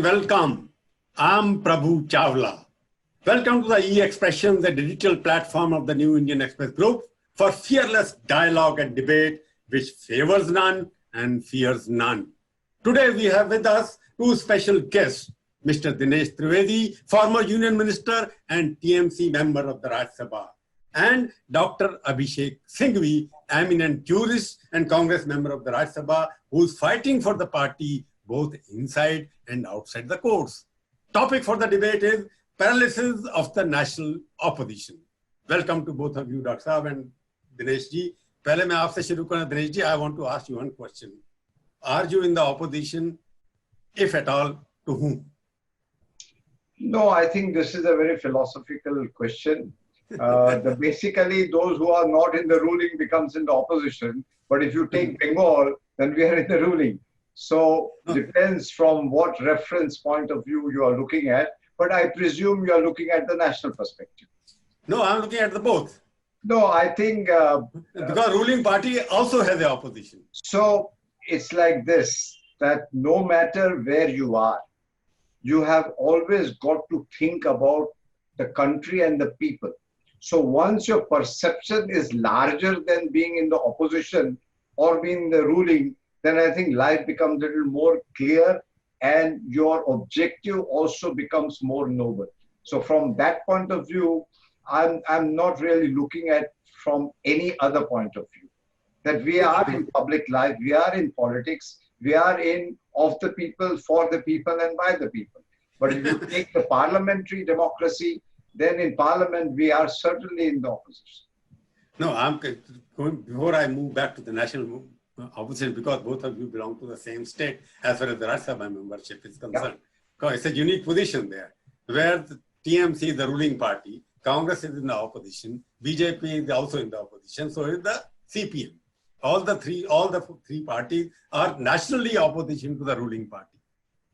and welcome. I'm Prabhu Chawla. Welcome to the E-Expressions, the digital platform of the New Indian Express Group for fearless dialogue and debate which favors none and fears none. Today we have with us two special guests, Mr. Dinesh Trivedi, former Union Minister and TMC member of the Rajya Sabha, and Dr. Abhishek Singhvi, eminent jurist and Congress member of the Rajya Sabha, who's fighting for the party both inside and outside the courts. Topic for the debate is paralysis of the national opposition. Welcome to both of you, Dr. Saab and Dinesh ji. पहले मैं आपसे शुरू करना, Dinesh ji, I want to ask you one question. Are you in the opposition, if at all, to whom? No, I think this is a very philosophical question. Basically, those who are not in the ruling becomes in the opposition. But if you take Bengal, then we are in the ruling. So depends from what reference point of view you are looking at. But I presume you are looking at the national perspective. No, I'm looking at the both. No, I think... because ruling party also has the opposition. So it's like this, that no matter where you are, you have always got to think about the country and the people. So once your perception is larger than being in the opposition or being in the ruling, then I think life becomes a little more clear and your objective also becomes more noble. So from that point of view, I'm not really looking at from any other point of view. That we are in public life, we are in politics, we are in of the people, for the people and by the people. But if you take the parliamentary democracy, then in parliament, we are certainly in the opposition. No, I'm going, before I move back to the national opposition, because both of you belong to the same state as far as the Rajya Sabha membership is concerned. Because it's a unique position there, where the TMC is the ruling party, Congress is in the opposition, BJP is also in the opposition, so is the CPM. All the three parties are nationally opposition to the ruling party.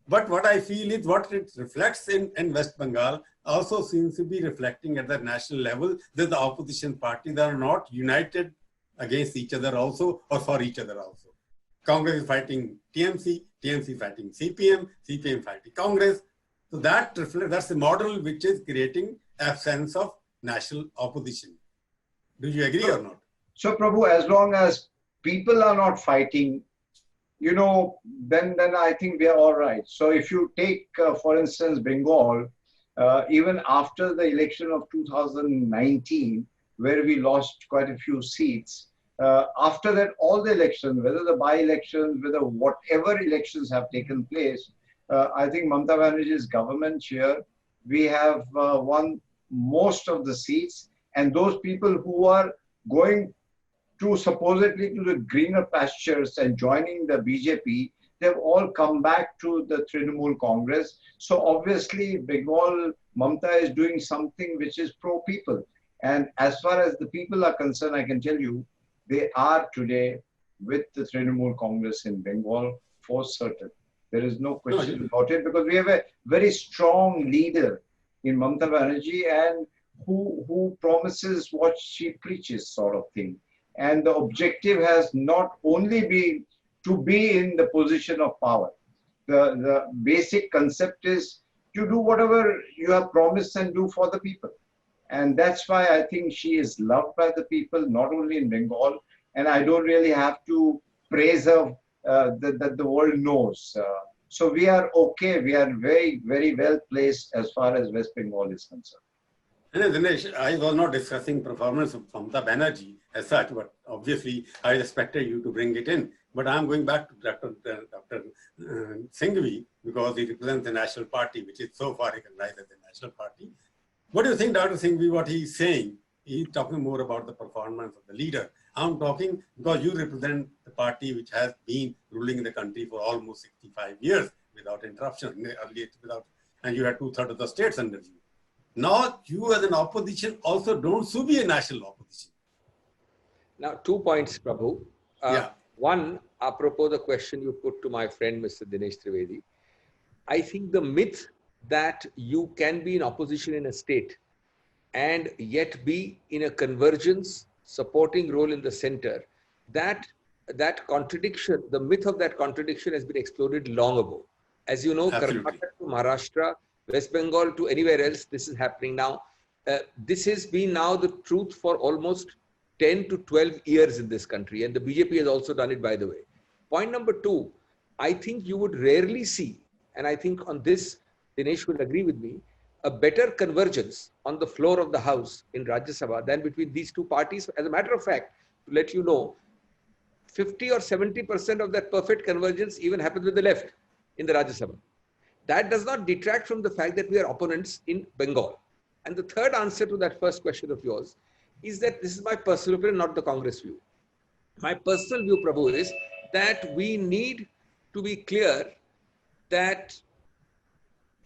But what I feel is what it reflects in West Bengal also seems to be reflecting at the national level that the opposition parties are not united against each other also or for each other also. Congress is fighting TMC, TMC fighting CPM, CPM fighting Congress. So that's the model which is creating a sense of national opposition. Do you agree or not? So Prabhu, as long as people are not fighting, you know, then I think we are all right. So if you take, for instance, Bengal, even after the election of 2019, where we lost quite a few seats, after that, all the elections, whether the by-elections, whether whatever elections have taken place, I think Mamata Banerjee's government here, we have won most of the seats, and those people who are going to supposedly to the greener pastures and joining the BJP, they've all come back to the Trinamool Congress. So obviously Bengal, Mamata is doing something which is pro-people. And as far as the people are concerned, I can tell you, they are today with the Trinamool Congress in Bengal for certain. There is no question about it, because we have a very strong leader in Mamata Banerjee and who promises what she preaches, sort of thing. And the objective has not only been to be in the position of power. The basic concept is to do whatever you have promised and do for the people. And that's why I think she is loved by the people, not only in Bengal. And I don't really have to praise her that the world knows. So we are okay. We are very, very well placed as far as West Bengal is concerned. And Dinesh, I was not discussing performance of Mamata Banerjee as such, but obviously I expected you to bring it in. But I'm going back to Dr. Singhvi, because he represents the national party, which is so far recognized as the national party. What do you think, Dr. Singhvi, what he's saying? He's talking more about the performance of the leader. I'm talking because you represent the party which has been ruling the country for almost 65 years without interruption, and you had 2/3 of the states under you. Now, you as an opposition also don't so be a national opposition. Now, 2 points, Prabhu. One, apropos the question you put to my friend, Mr. Dinesh Trivedi, I think the myth that you can be in opposition in a state and yet be in a convergence supporting role in the center, that contradiction, the myth of that contradiction has been exploded long ago. As you know, Absolutely. Karnataka to Maharashtra, West Bengal to anywhere else, this is happening now. This has been now the truth for almost 10 to 12 years in this country. And the BJP has also done it, by the way. Point number two, I think you would rarely see, and I think on this, Dinesh will agree with me, a better convergence on the floor of the House in Rajya Sabha than between these two parties. As a matter of fact, to let you know, 50 or 70% of that perfect convergence even happens with the left in the Rajya Sabha. That does not detract from the fact that we are opponents in Bengal. And the third answer to that first question of yours is that this is my personal opinion, not the Congress view. My personal view, Prabhu, is that we need to be clear that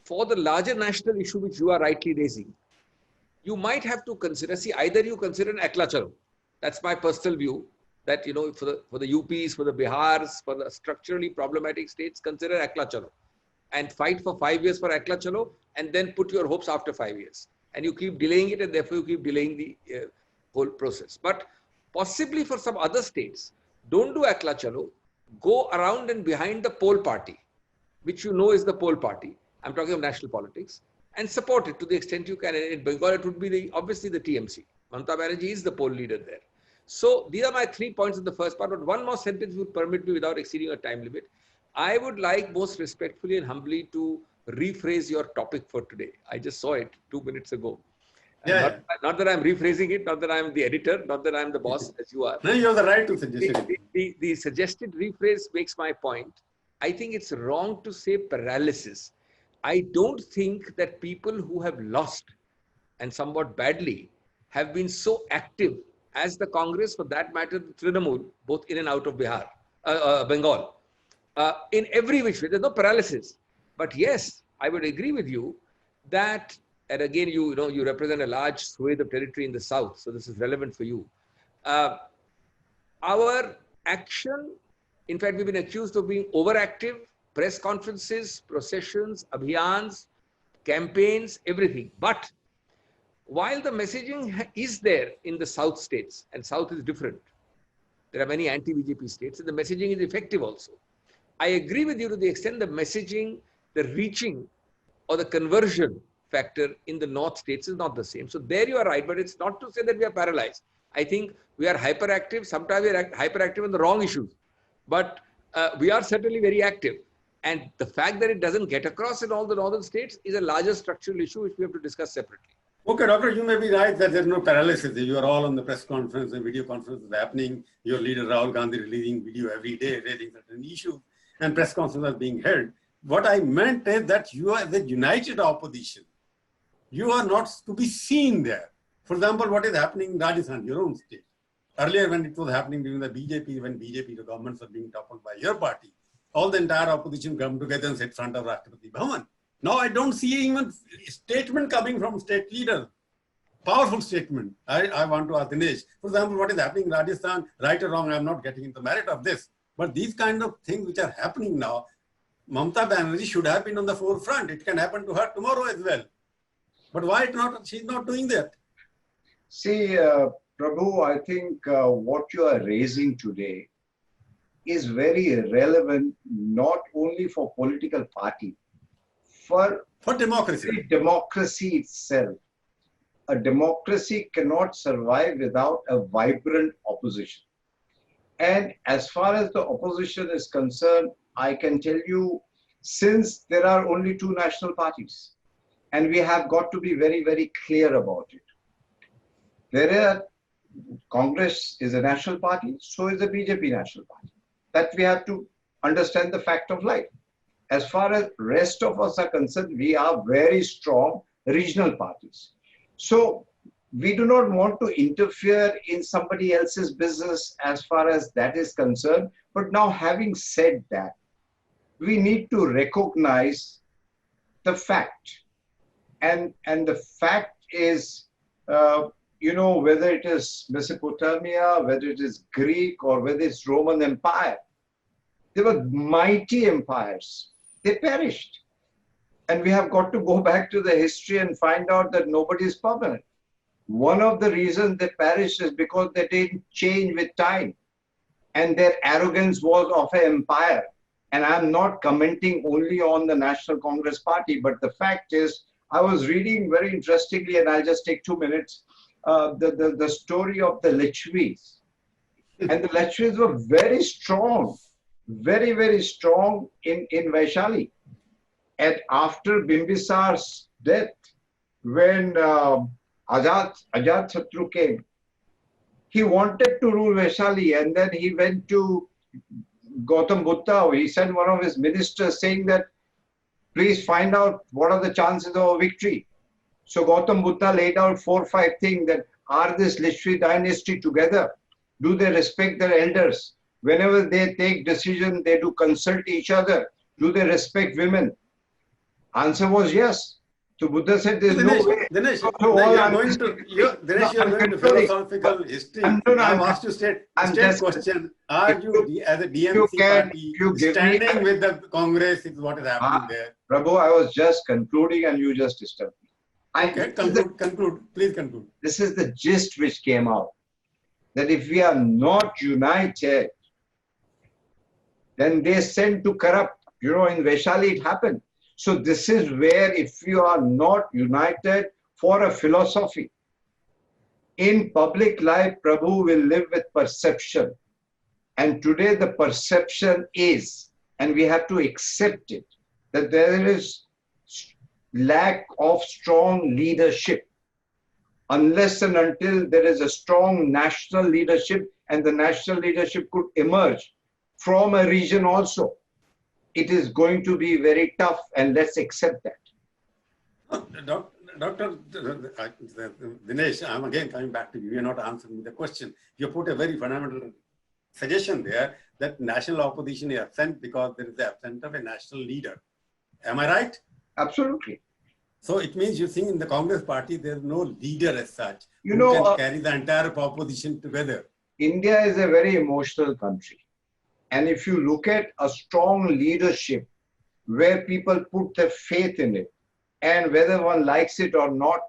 for the larger national issue which you are rightly raising, you might have to consider, see, either you consider an Ekla Chalo. That's my personal view, that, you know, for the UPs, for the Bihars, for the structurally problematic states, consider Ekla Chalo and fight for 5 years for Ekla Chalo and then put your hopes after 5 years. And you keep delaying it and therefore you keep delaying the whole process. But possibly for some other states, don't do Ekla Chalo, go around and behind the poll party, which you know is the poll party. I'm talking of national politics, and support it to the extent you can. And in Bengal, it would be obviously the TMC. Mamata Banerjee is the poll leader there. So these are my 3 points in the first part. But one more sentence would permit me without exceeding a time limit. I would like most respectfully and humbly to rephrase your topic for today. I just saw it 2 minutes ago. Not that I'm rephrasing it, not that I'm the editor, not that I'm the boss as you are. No, you have the right to suggest it. The suggested rephrase makes my point. I think it's wrong to say paralysis. I don't think that people who have lost, and somewhat badly, have been so active as the Congress, for that matter, the Trinamool, both in and out of Bengal. In every which way, there's no paralysis. But yes, I would agree with you that, and again, you represent a large swathe of territory in the south, so this is relevant for you. Our action, in fact, we've been accused of being overactive, press conferences, processions, abhiyans, campaigns, everything. But while the messaging is there in the south states, and south is different, there are many anti-BJP states, and the messaging is effective also. I agree with you to the extent the messaging, the reaching, or the conversion factor in the north states is not the same. So there you are right, but it's not to say that we are paralyzed. I think we are hyperactive. Sometimes we are hyperactive on the wrong issues, but we are certainly very active. And the fact that it doesn't get across in all the northern states is a larger structural issue which we have to discuss separately. Okay, doctor, you may be right that there's no paralysis. You are all on the press conference and video conference is happening. Your leader Rahul Gandhi releasing video every day, raising certain issues, and press conferences are being held. What I meant is that you are the united opposition. You are not to be seen there. For example, what is happening in Rajasthan, your own state. Earlier, when it was happening during the BJP, when BJP, the governments were being toppled by your party, all the entire opposition come together and sit in front of Rashtrapati Bhavan. Now I don't see even a statement coming from state leaders. Powerful statement. I want to ask Dinesh. For example, what is happening in Rajasthan, right or wrong, I'm not getting into the merit of this. But these kind of things which are happening now, Mamata Banerjee should have been on the forefront. It can happen to her tomorrow as well. But why not? She's not doing that. See, Prabhu, I think what you are raising today is very relevant not only for political party, for democracy. Democracy itself. A democracy cannot survive without a vibrant opposition. And as far as the opposition is concerned, I can tell you, since there are only 2 national parties, and we have got to be very, very clear about it. Congress is a national party, so is the BJP national party. That we have to understand the fact of life. As far as rest of us are concerned, we are very strong regional parties. So we do not want to interfere in somebody else's business as far as that is concerned. But now, having said that, we need to recognize the fact. And the fact is, whether it is Mesopotamia, whether it is Greek, or whether it's Roman Empire, they were mighty empires. They perished. And we have got to go back to the history and find out that nobody is permanent. One of the reasons they perished is because they didn't change with time. And their arrogance was of an empire. And I'm not commenting only on the National Congress Party, but the fact is, I was reading very interestingly, and I'll just take 2 minutes, the story of the Lichvis. And the Lichvis were very strong, very, very strong in Vaishali. And after Bimbisar's death, when Ajat Satru came, he wanted to rule Vaishali, and then he went to Gautam Buddha. He sent one of his ministers saying that, please find out what are the chances of a victory. So Gautam Buddha laid out 4 or 5 things that are this Lichvi dynasty together? Do they respect their elders? Whenever they take decision, they do consult each other. Do they respect women? Answer was yes. So Buddha said, there's no way. Dinesh, So you are going to philosophical history. I've asked you straight question. Are you, as a DMC party, standing with the Congress, is what is happening there? Prabhu, I was just concluding and you just disturbed me. Okay, conclude. Please conclude. This is the gist which came out. That if we are not united, then they send to corrupt. You know, in Vaishali it happened. So this is where if you are not united for a philosophy, in public life, Prabhu will live with perception. And today the perception is, and we have to accept it, that there is lack of strong leadership. Unless and until there is a strong national leadership, and the national leadership could emerge from a region also, it is going to be very tough, and let's accept that. Dr. Dinesh, I'm again coming back to you. You're not answering the question. You put a very fundamental suggestion there that national opposition is absent because there is the absence of a national leader. Am I right? Absolutely. So it means you think in the Congress party, there's no leader as such who can carry the entire opposition together. India is a very emotional country. And if you look at a strong leadership where people put their faith in it, and whether one likes it or not,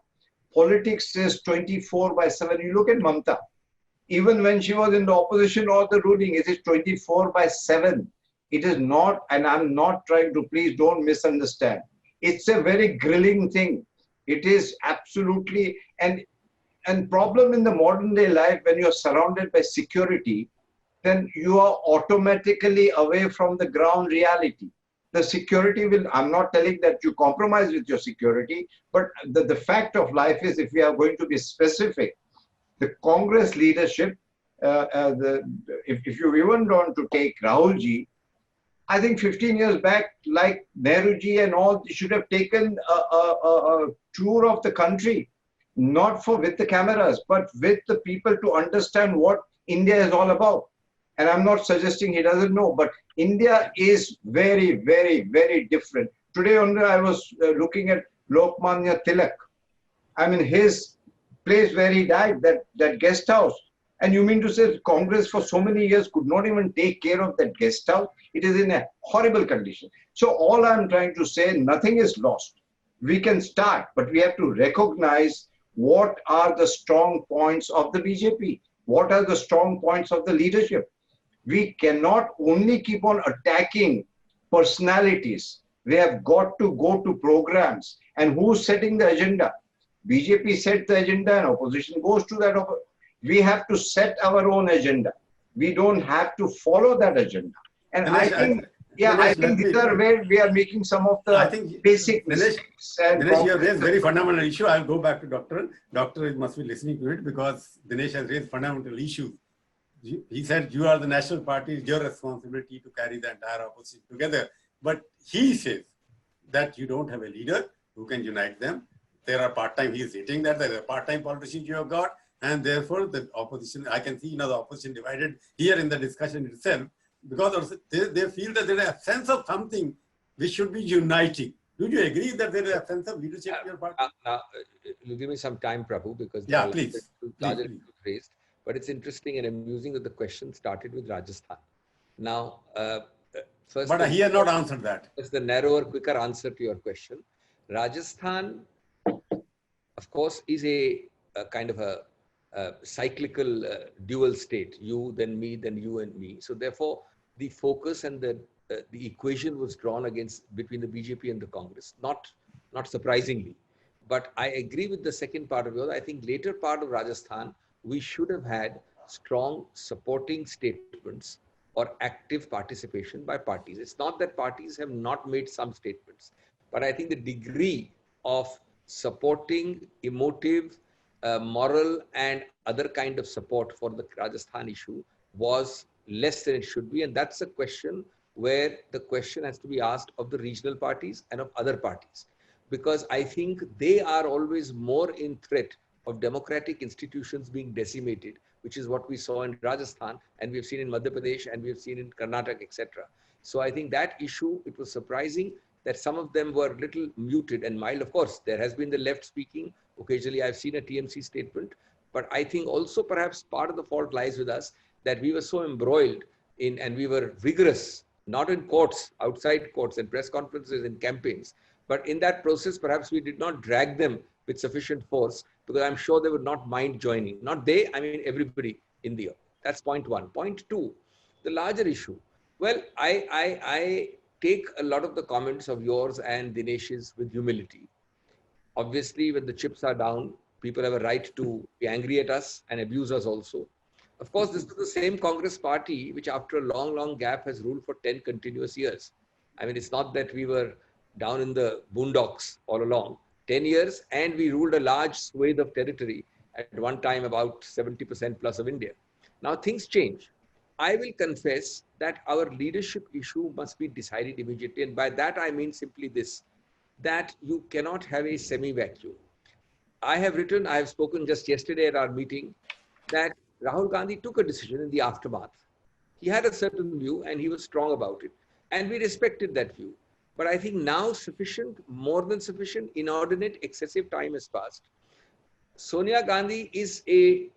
politics is 24/7. You look at Mamta, even when she was in the opposition or the ruling, it is 24/7. It is not, and I'm not trying to, please don't misunderstand. It's a very grilling thing. It is absolutely, and problem in the modern day life, when you're surrounded by security, then you are automatically away from the ground reality. The security will, I'm not telling that you compromise with your security, but the fact of life is, if we are going to be specific, the Congress leadership, if you even want to take Rahulji, I think 15 years back, like Nehruji and all, they should have taken a tour of the country, not with the cameras, but with the people to understand what India is all about. And I'm not suggesting he doesn't know, but India is very, very, very different. Today only I was looking at Lokmanya Tilak. I mean, his place where he died, that guest house. And you mean to say Congress for so many years could not even take care of that guest house? It is in a horrible condition. So all I'm trying to say, nothing is lost. We can start, but we have to recognize what are the strong points of the BJP. What are the strong points of the leadership? We cannot only keep on attacking personalities. We have got to go to programs. And who's setting the agenda? BJP set the agenda and opposition goes to that. We have to set our own agenda. We don't have to follow that agenda. And Dinesh, I think these are where we are making some of the basic mistakes. Dinesh, you have raised very fundamental issue. I'll go back to Doctor. Doctor must be listening to it because Dinesh has raised fundamental issues. He said, you are the national party, it's your responsibility to carry the entire opposition together. But he says that you don't have a leader who can unite them. There are part-time, he is stating that there are part-time politicians you have got, and therefore the opposition, I can see the opposition divided here in the discussion itself, because they feel that there is a sense of something which should be uniting. Do you agree that there is a sense of leadership in your party? You give me some time, Prabhu, because please. Raised. But it's interesting and amusing that the question started with Rajasthan. Now, first, but he has not answered that. That's the narrower, quicker answer to your question. Rajasthan, of course, is a kind of a cyclical dual state. You, then me, then you and me. So therefore, the focus and the the equation was drawn against between the BJP and the Congress. Not surprisingly. But I agree with the second part of yours. I think later part of Rajasthan, we should have had strong supporting statements or active participation by parties. It's not that parties have not made some statements, but I think the degree of supporting, emotive, moral, and other kind of support for the Rajasthan issue was less than it should be. And that's a question where the question has to be asked of the regional parties and of other parties, because I think they are always more in threat of democratic institutions being decimated, which is what we saw in Rajasthan, and we've seen in Madhya Pradesh, and we've seen in Karnataka, etc. So I think that issue, it was surprising that some of them were little muted and mild. Of course, there has been the left speaking. Occasionally, I've seen a TMC statement. But I think also perhaps part of the fault lies with us that we were so embroiled in, and we were vigorous, not in courts, outside courts and press conferences and campaigns. But in that process, perhaps we did not drag them with sufficient force, because I'm sure they would not mind joining. Not they, I mean everybody in the. That's point one. Point two, the larger issue. Well, I take a lot of the comments of yours and Dinesh's with humility. Obviously, when the chips are down, people have a right to be angry at us and abuse us also. Of course, this is the same Congress party which after a long gap has ruled for 10 continuous years. I mean, it's not that we were down in the boondocks all along. 10 years, and we ruled a large swathe of territory, at one time about 70% plus of India. Now things change. I will confess that our leadership issue must be decided immediately. And by that, I mean simply this, that you cannot have a semi-vacuum. I have spoken just yesterday at our meeting that Rahul Gandhi took a decision in the aftermath. He had a certain view and he was strong about it. And we respected that view. But I think now sufficient, more than sufficient, inordinate, excessive time has passed. Sonia Gandhi is a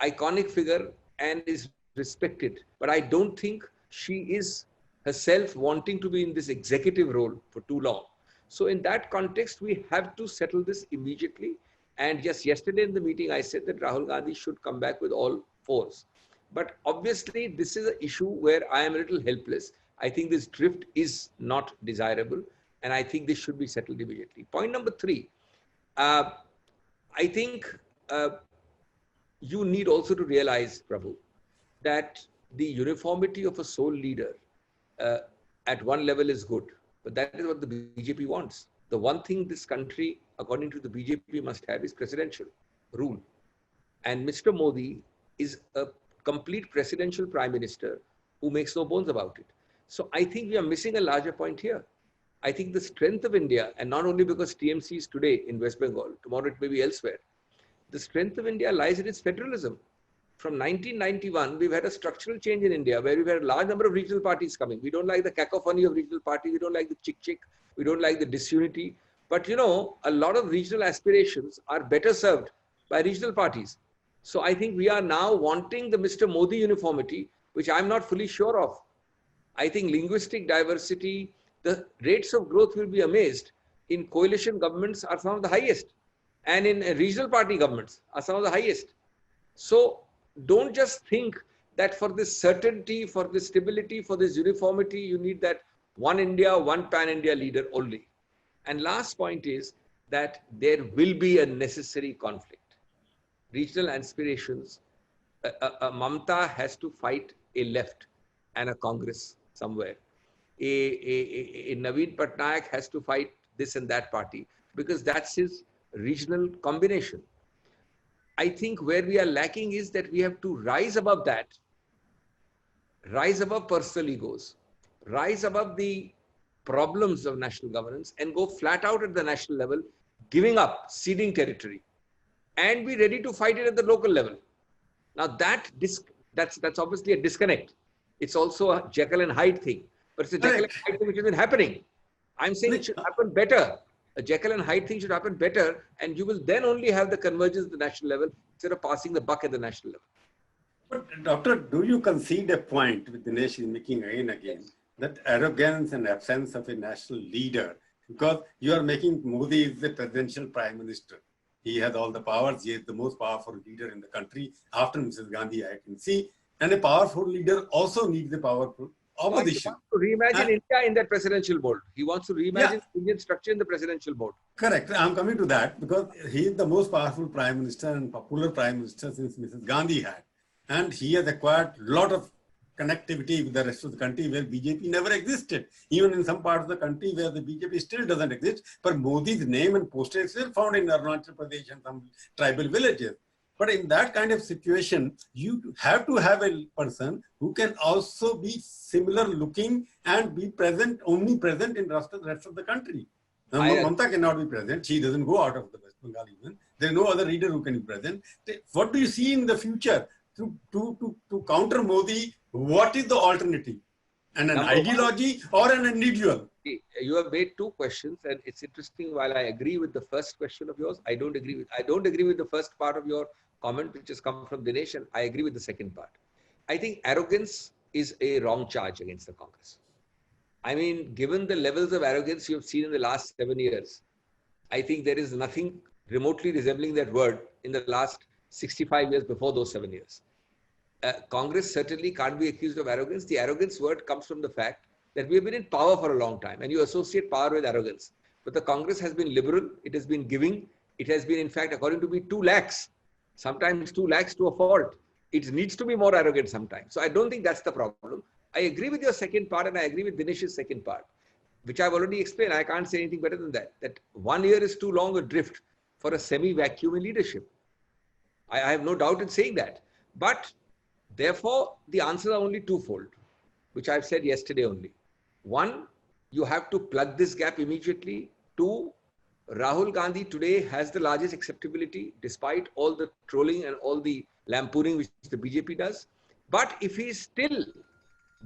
iconic figure and is respected. But I don't think she is herself wanting to be in this executive role for too long. So in that context, we have to settle this immediately. And just yesterday in the meeting, I said that Rahul Gandhi should come back with all force. But obviously, this is an issue where I am a little helpless. I think this drift is not desirable, and I think this should be settled immediately. Point number three, I think you need also to realize, Prabhu, that the uniformity of a sole leader at one level is good, but that is what the BJP wants. The one thing this country, according to the BJP, must have is presidential rule. And Mr. Modi is a complete presidential prime minister who makes no bones about it. So I think we are missing a larger point here. I think the strength of India, and not only because TMC is today in West Bengal, tomorrow it may be elsewhere, the strength of India lies in its federalism. From 1991, we've had a structural change in India where we've had a large number of regional parties coming. We don't like the cacophony of regional parties. We don't like the chick. We don't like the disunity. But you know, a lot of regional aspirations are better served by regional parties. So I think we are now wanting the Mr. Modi uniformity, which I'm not fully sure of. I think linguistic diversity, the rates of growth, will be amazed. In coalition governments are some of the highest, and in regional party governments are some of the highest. So don't just think that for this certainty, for this stability, for this uniformity, you need that one India, one pan-India leader only. And last point is that there will be a necessary conflict. Regional aspirations, Mamata has to fight a left and a Congress somewhere. A Naveen Patnaik has to fight this and that party, because that's his regional combination. I think where we are lacking is that we have to rise above that, rise above personal egos, rise above the problems of national governance, and go flat out at the national level, giving up, ceding territory, and be ready to fight it at the local level. Now that's obviously a disconnect. It's also a Jekyll and Hyde thing, but it's a Jekyll and Hyde thing which has been happening. I'm saying it should happen better. A Jekyll and Hyde thing should happen better, and you will then only have the convergence at the national level instead of passing the buck at the national level. But Doctor, do you concede a point with Dinesh is making again and again, that arrogance and absence of a national leader, because you are making Modi is the presidential prime minister. He has all the powers. He is the most powerful leader in the country after Mrs. Gandhi, I can see. And a powerful leader also needs a powerful opposition. He wants to reimagine India in that presidential mode. He wants to reimagine Indian structure in the presidential mode. Correct. I'm coming to that because he is the most powerful prime minister and popular prime minister since Mrs. Gandhi had. And he has acquired a lot of connectivity with the rest of the country where BJP never existed. Even in some parts of the country where the BJP still doesn't exist, but Modi's name and poster is still found in Arunachal Pradesh and some tribal villages. But in that kind of situation, you have to have a person who can also be similar looking and be present, omnipresent in the rest of the country. Mamata cannot be present. She doesn't go out of the West Bengal even. There is no other leader who can be present. What do you see in the future to counter Modi? What is the alternative? And an ideology or an individual? You have made two questions, and it's interesting. While I agree with the first question of yours, I don't agree with the first part of your comment, which has come from Dinesh, and I agree with the second part. I think arrogance is a wrong charge against the Congress. I mean, given the levels of arrogance you have seen in the last 7 years, I think there is nothing remotely resembling that word in the last 65 years before those 7 years. Congress certainly can't be accused of arrogance. The arrogance word comes from the fact that we have been in power for a long time, and you associate power with arrogance. But the Congress has been liberal, it has been giving, it has been, in fact, according to me, 2 lakhs, sometimes 2 lakhs to a fault. It needs to be more arrogant sometimes. So I don't think that's the problem. I agree with your second part, and I agree with Dinesh's second part, which I've already explained. I can't say anything better than that. That 1 year is too long a drift for a semi-vacuum in leadership. I have no doubt in saying that. But therefore, the answers are only twofold, which I've said yesterday only. 1, you have to plug this gap immediately. 2, Rahul Gandhi today has the largest acceptability despite all the trolling and all the lampooning which the BJP does. But if he is still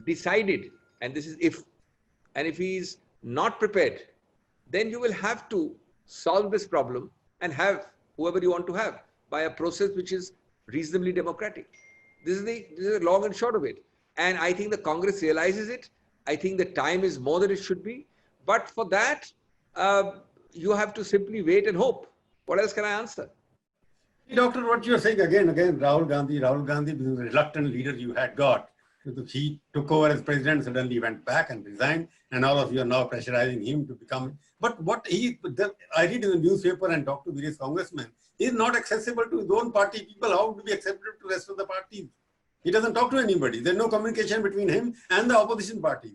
decided, and this is if he is not prepared, then you will have to solve this problem and have whoever you want to have by a process which is reasonably democratic. This is the long and short of it. And I think the Congress realizes it. I think the time is more than it should be. But for that, you have to simply wait and hope. What else can I answer? Doctor, what you're saying again, Rahul Gandhi, the reluctant leader you had got. He took over as president, suddenly went back and resigned, and all of you are now pressurizing him to become. But I read in the newspaper and talked to various congressmen, he is not accessible to his own party people. How to be accepted to the rest of the parties? He doesn't talk to anybody. There's no communication between him and the opposition party.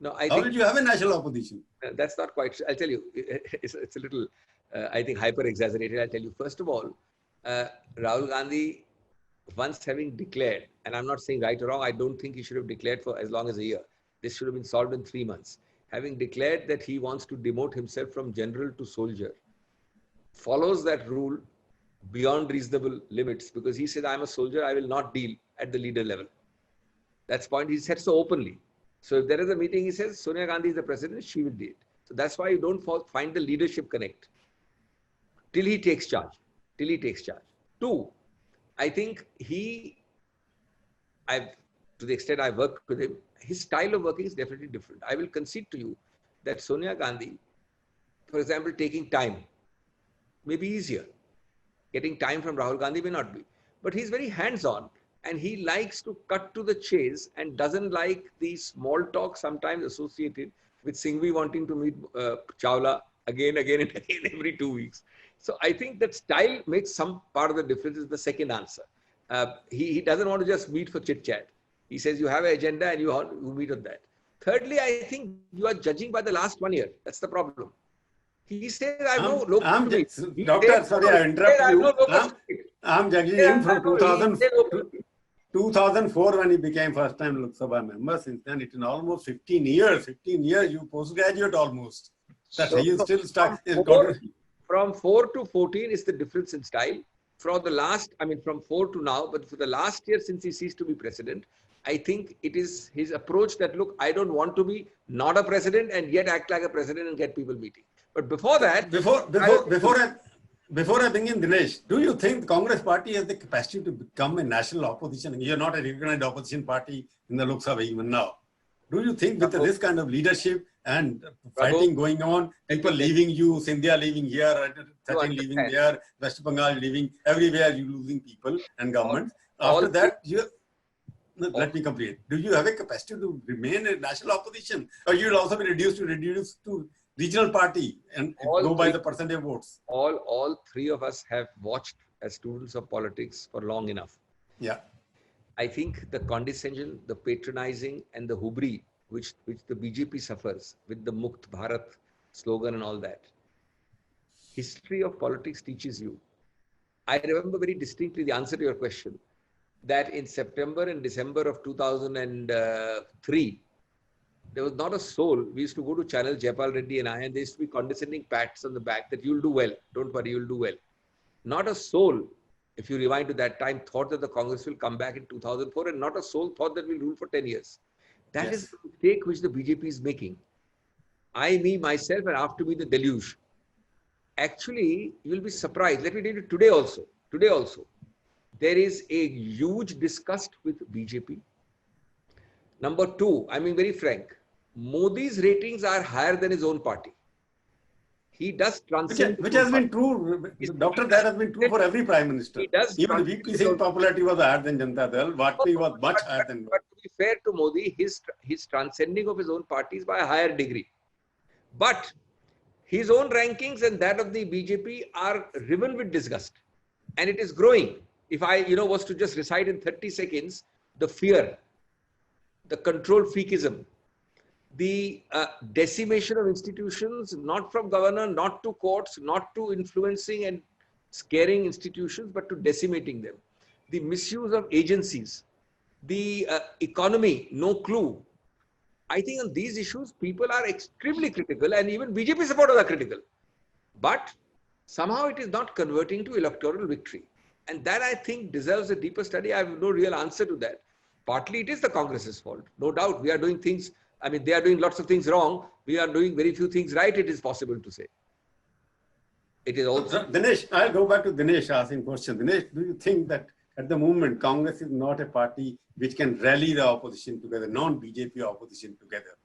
No, How did you have a national opposition? That's not quite true. I'll tell you, it's a little, I think, hyper-exaggerated. I'll tell you, first of all, Rahul Gandhi, once having declared, and I'm not saying right or wrong, I don't think he should have declared for as long as a year. This should have been solved in 3 months. Having declared that he wants to demote himself from general to soldier, follows that rule beyond reasonable limits, because he said, I'm a soldier, I will not deal at the leader level. That's point. He said so openly. So if there is a meeting, he says, Sonia Gandhi is the president, she will do it. So that's why you don't find the leadership connect till he takes charge. 2, I think to the extent I worked with him, his style of working is definitely different. I will concede to you that Sonia Gandhi, for example, taking time may be easier. Getting time from Rahul Gandhi may not be. But he's very hands-on, and he likes to cut to the chase and doesn't like the small talk sometimes associated with Singhvi wanting to meet Chawla again and again every 2 weeks. So I think that style makes some part of the difference is the second answer. He doesn't want to just meet for chit-chat. He says you have an agenda and you meet on that. Thirdly, I think you are judging by the last 1 year. That's the problem. He says, I have no local Doctor, sorry, I interrupt you. I'm judging him from 2004 when he became first time Lok Sabha member. Since then, it's been almost 15 years. 15 years, you postgraduate almost. That he is still stuck. From 4 to 14 is the difference in style. From 4 to now, but for the last year since he ceased to be president, I think it is his approach that, look, I don't want to be not a president and yet act like a president and get people meeting. But before that... Before I bring in Dinesh, do you think the Congress party has the capacity to become a national opposition? You're not a recognized opposition party in the Lok Sabha even now. Do you think with this kind of leadership and fighting going on, people leaving you, Sindhya leaving here, Sachin leaving there, West Bengal leaving, everywhere you're losing people and government. After that, No, let me complete. Do you have a capacity to remain a national opposition, or you will also be reduced to regional party and go by the percentage of votes? All three of us have watched as students of politics for long enough. Yeah. I think the condescension, the patronizing, and the hubri which the BJP suffers with the Mukt Bharat slogan and all that. History of politics teaches you. I remember very distinctly the answer to your question, that in September and December of 2003, there was not a soul. We used to go to channel, Jaipal Reddy and I, and there used to be condescending pats on the back that you'll do well. Don't worry, you'll do well. Not a soul, if you rewind to that time, thought that the Congress will come back in 2004, and not a soul thought that we'll rule for 10 years. That is the mistake which the BJP is making. I, me, myself, and after me, the deluge. Actually, you'll be surprised. Let me tell you today also. There is a huge disgust with BJP. Number two, I mean very frank, Modi's ratings are higher than his own party. He does transcend. Which has been true, Doctor, that has been true for every Prime Minister. He does. Even VP Singh's popularity was higher than Janata Dal. Vajpayee was much higher than. But to be fair to Modi, his transcending of his own party is by a higher degree. But his own rankings and that of the BJP are riven with disgust. And it is growing. If I was to just recite in 30 seconds, the fear, the control freakism, the decimation of institutions, not from governor, not to courts, not to influencing and scaring institutions, but to decimating them. The misuse of agencies, the economy, no clue. I think on these issues, people are extremely critical, and even BJP supporters are critical. But somehow it is not converting to electoral victory. And that, I think, deserves a deeper study. I have no real answer to that. Partly it is the Congress's fault. No doubt we are doing things, I mean, they are doing lots of things wrong. We are doing very few things right, it is possible to say. It is also... Dinesh, I'll go back to Dinesh asking question. Dinesh, do you think that at the moment, Congress is not a party which can rally the opposition together, non-BJP opposition together?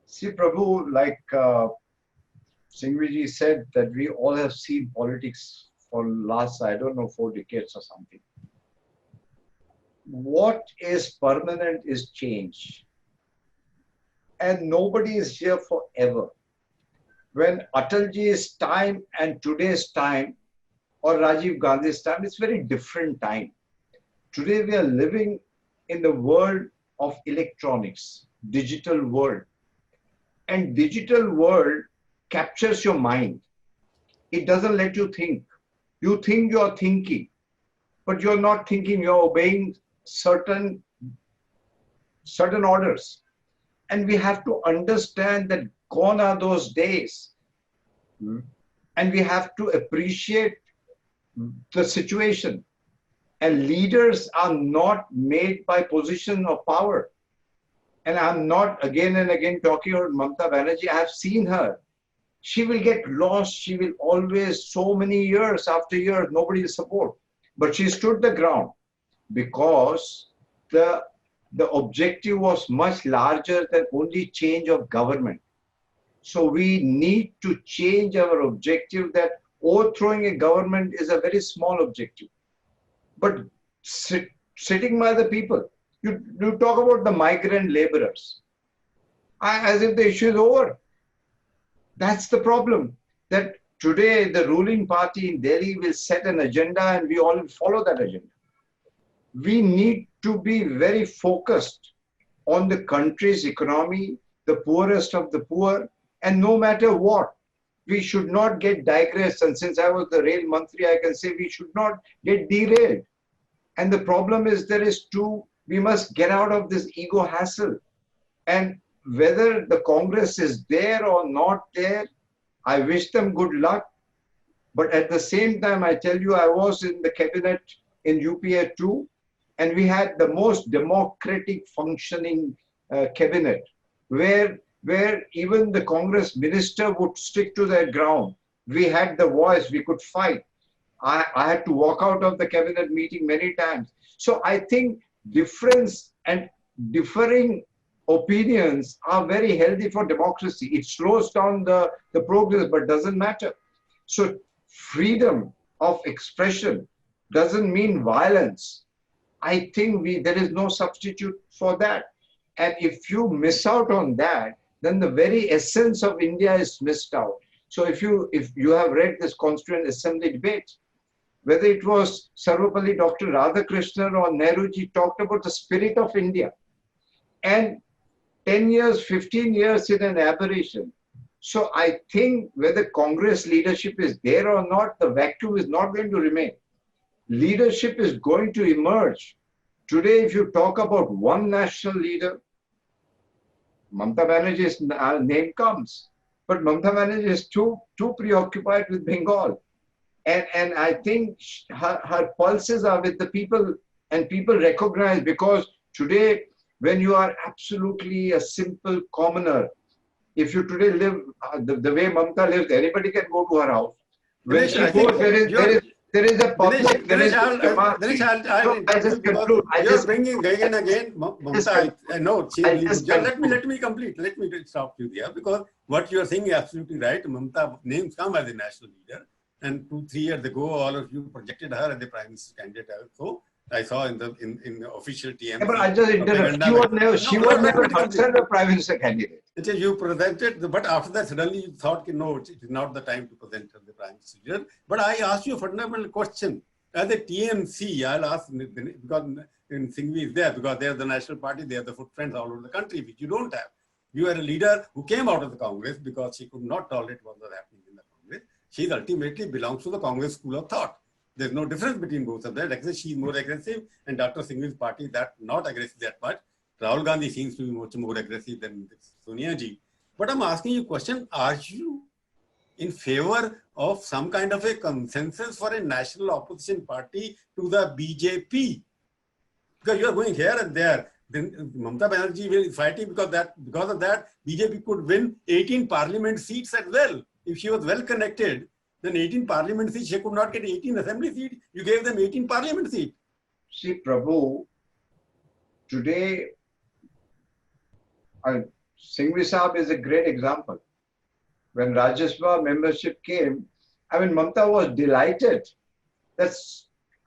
See, Prabhu, like Singhvi ji said, that we all have seen politics for last, I don't know, 4 decades or something. What is permanent is change. And nobody is here forever. When Atalji's time and today's time, or Rajiv Gandhi's time, it's very different time. Today we are living in the world of electronics, digital world. And digital world captures your mind. It doesn't let you think. You think you're thinking, but you're not thinking, you're obeying certain orders. And we have to understand that gone are those days. And we have to appreciate the situation. And leaders are not made by position of power. And I'm not again and again talking about Mamata Banerjee. I have seen her. She will get lost. She will always, so many years after years, nobody will support. But she stood the ground because the objective was much larger than only change of government. So we need to change our objective, that overthrowing a government is a very small objective. But sitting by the people, you talk about the migrant laborers, as if the issue is over. That's the problem, that today the ruling party in Delhi will set an agenda and we all will follow that agenda. We need to be very focused on the country's economy, the poorest of the poor, and no matter what, we should not get digressed. And since I was the rail mantri, I can say we should not get derailed. And the problem is we must get out of this ego hassle. And whether the Congress is there or not there, I wish them good luck. But at the same time, I tell you, I was in the cabinet in UPA 2, and we had the most democratic functioning cabinet, where even the Congress minister would stick to their ground. We had the voice, we could fight. I had to walk out of the cabinet meeting many times. So I think difference and differing opinions are very healthy for democracy. It slows down the progress, but doesn't matter. So freedom of expression doesn't mean violence. I think there is no substitute for that. And if you miss out on that, then the very essence of India is missed out. So if you have read this Constituent Assembly debate, whether it was Sarvapalli Dr. Radhakrishnan or Nehruji talked about the spirit of India. And 10 years, 15 years in an aberration. So I think whether Congress leadership is there or not, the vacuum is not going to remain. Leadership is going to emerge. Today, if you talk about one national leader, Mamata Banerjee's name comes. But Mamata Banerjee is too preoccupied with Bengal. And I think her pulses are with the people, and people recognize, because today, when you are absolutely a simple commoner, if you today live the way Mamata lives, anybody can go to her house. When Dinesh, she goes, there is a public. Dinesh, I just conclude. You're bringing again and again Mamata. No, let me complete. Let me stop you there, because what you are saying is absolutely right. Mamata names come as a national leader, and 2-3 years ago, all of you projected her as the prime minister candidate. So I saw in the official TMC. Yeah, but I just interrupt. She was never considered a prime minister candidate. You presented, but after that, suddenly you thought, no, it is not the time to present the prime minister. But I asked you a fundamental question. As a TMC, I'll ask, because in Singhvi is there, because they are the national party, they have the footprints all over the country, which you don't have. You are a leader who came out of the Congress because she could not tolerate what was happening in the Congress. She ultimately belongs to the Congress school of thought. There's no difference between both of them. Like she's more aggressive, and Dr. Singhvi's party is not aggressive that much. Rahul Gandhi seems to be much more aggressive than Sonia ji. But I'm asking you a question. Are you in favor of some kind of a consensus for a national opposition party to the BJP? Because you're going here and there. Then Mamata Banerjee will fighting because of that, BJP could win 18 parliament seats as well. If she was well connected, then 18 parliament seats, she could not get 18 assembly seats. You gave them 18 parliament seats. See, Prabhu, today, Singhvi Saab is a great example. When Rajya Sabha membership came, I mean, Mamata was delighted that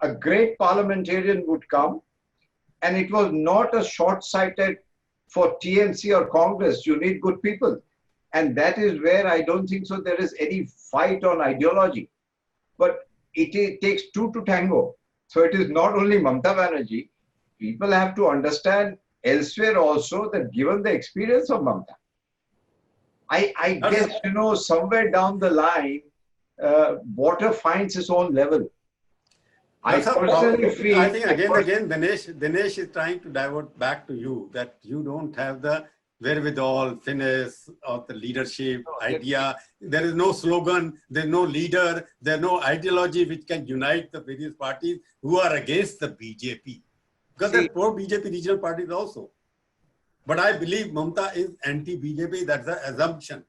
a great parliamentarian would come, and it was not a short-sighted for TNC or Congress. You need good people. And that is where I don't think so there is any fight on ideology. But it takes two to tango. So it is not only Mamata Banerjee. People have to understand elsewhere also that given the experience of Mamata, I guess, somewhere down the line, water finds its own level. I personally feel. I think again, Dinesh is trying to divert back to you that you don't have the wherewithal, finesse, or the leadership idea. There is no slogan, there's no leader, there's no ideology which can unite the various parties who are against the BJP. Because there are pro-BJP regional parties also. But I believe Mamata is anti-BJP, that's the assumption.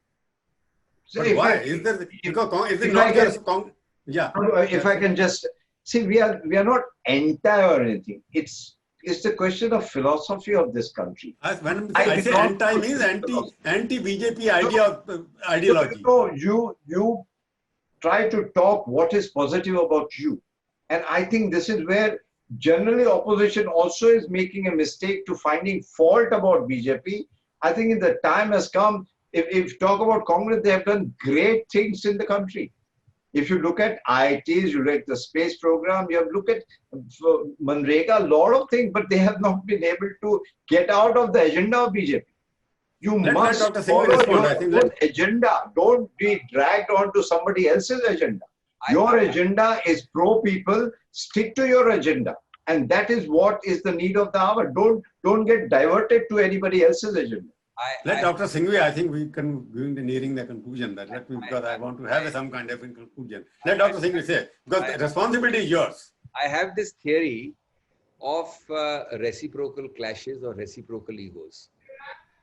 So but why? Is it not just... Yeah. If I can just... See, we are not anti or anything. It's the question of philosophy of this country. When I say anti means anti-BJP ideology. No, you try to talk what is positive about you. And I think this is where generally opposition also is making a mistake to finding fault about BJP. I think the time has come. If you talk about Congress, they have done great things in the country. If you look at IITs, you look at the space program, you have looked at Manrega, a lot of things, but they have not been able to get out of the agenda of BJP. You must follow your own agenda. Don't be dragged onto somebody else's agenda. Your agenda is pro-people. Stick to your agenda. And that is what is the need of the hour. Don't get diverted to anybody else's agenda. Let Dr. Singhvi, I think we can be nearing the conclusion because I want to have some kind of conclusion. Let Dr. Singhvi say, because the responsibility is yours. I have this theory of reciprocal clashes or reciprocal egos.